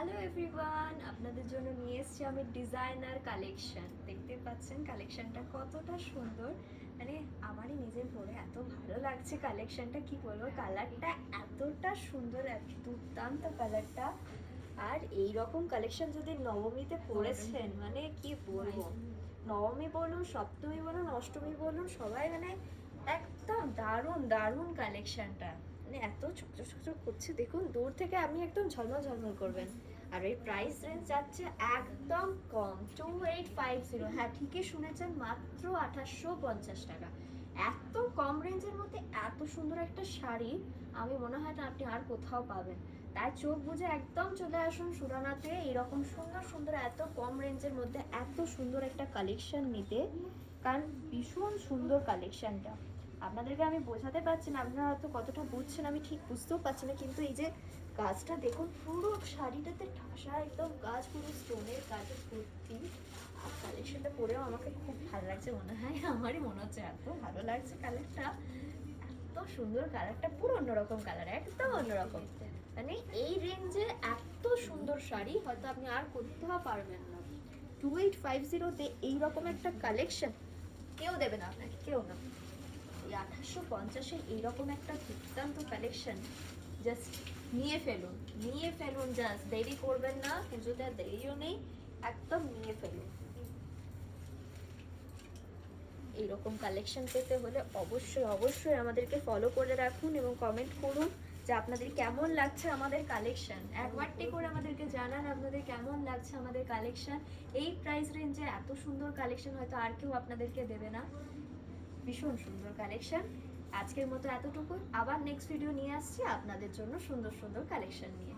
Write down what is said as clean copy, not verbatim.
Hello everyone, আপনাদের জন্য নিয়ে এসেছি আমি ডিজাইনার কালেকশন। দেখতে পাচ্ছেন কালেকশনটা কতটা সুন্দর, মানে আমারই নিজের পরে এত ভালো লাগছে কালেকশনটা, কি বলবো, কালারটা এতটা সুন্দর, এত দুর্দান্ত কালারটা। আর এই রকম কালেকশন যদি নবমীতে পরেছেন, মানে কি বলবো, নবমী বলুন, সপ্তমী বলুন, অষ্টমী বলুন, সবাই মানে একদম দারুণ দারুণ কালেকশনটা, মানে এত ছোট করছে, দেখুন দূর থেকে আপনি একদম ঝলমল ঝলমল করবেন। আর এই প্রাইস রেঞ্জ যাচ্ছে একদম কম, 2850। হ্যাঁ, ঠিকই শুনেছেন, মাত্র 2850 টাকা। এত কম রেঞ্জের মধ্যে এত সুন্দর একটা শাড়ি আমি মনে হয় না আপনি আর কোথাও পাবেন। তাই চোখ বুঝে একদম চলে আসুন সুরানাতে, এরকম সুন্দর সুন্দর এত কম রেঞ্জের মধ্যে এত সুন্দর একটা কালেকশন নিতে, কারণ ভীষণ সুন্দর কালেকশনটা। আপনাদেরকে আমি বোঝাতে পারছি না, আপনারা হয়তো কতটা বুঝছেন আমি ঠিক বুঝতেও পারছি না, কিন্তু এই যে কাজটা দেখুন, পুরো শাড়িটাতে ঠাসা একদম কাজ, পুরো স্টোনের কাজে ভর্তি। আর কালেকশনটা পরেও আমাকে খুব ভালো লাগছে, মনে হয় আমারই মনে হচ্ছে এত ভালো লাগছে কালারটা, এত সুন্দর কালারটা, পুরো অন্যরকম কালার, একদম অন্যরকম। মানে এই রেঞ্জে এত সুন্দর শাড়ি হয়তো আপনি আর কোথাও পারবেন না। 2850-তে এইরকম একটা কালেকশন কেউ দেবে না আপনাকে, কেউ না। এই 2850-এর এইরকম একটা দুর্দান্ত কালেকশন জাস্ট নিয়ে ফেলুন, নিয়ে ফেলুন, জাস্ট দেরি করবেন না, পুজোতে আর দেরিও নেই, একদম নিয়ে ফেলুন। এইরকম কালেকশন পেতে হলে অবশ্যই অবশ্যই আমাদেরকে ফলো করে রাখুন এবং কমেন্ট করুন যে আপনাদের কেমন লাগছে আমাদের কালেকশন। একবারটি করে আমাদেরকে জানান আপনাদের কেমন লাগছে আমাদের কালেকশন। এই প্রাইস রেঞ্জে এত সুন্দর কালেকশন হয়তো আর কেউ আপনাদেরকে দেবে না। ভীষণ সুন্দর কালেকশন। আজকের মতো এতটুকু, আবার নেক্সট ভিডিও নিয়ে আসছি আপনাদের জন্য সুন্দর সুন্দর কালেকশন নিয়ে।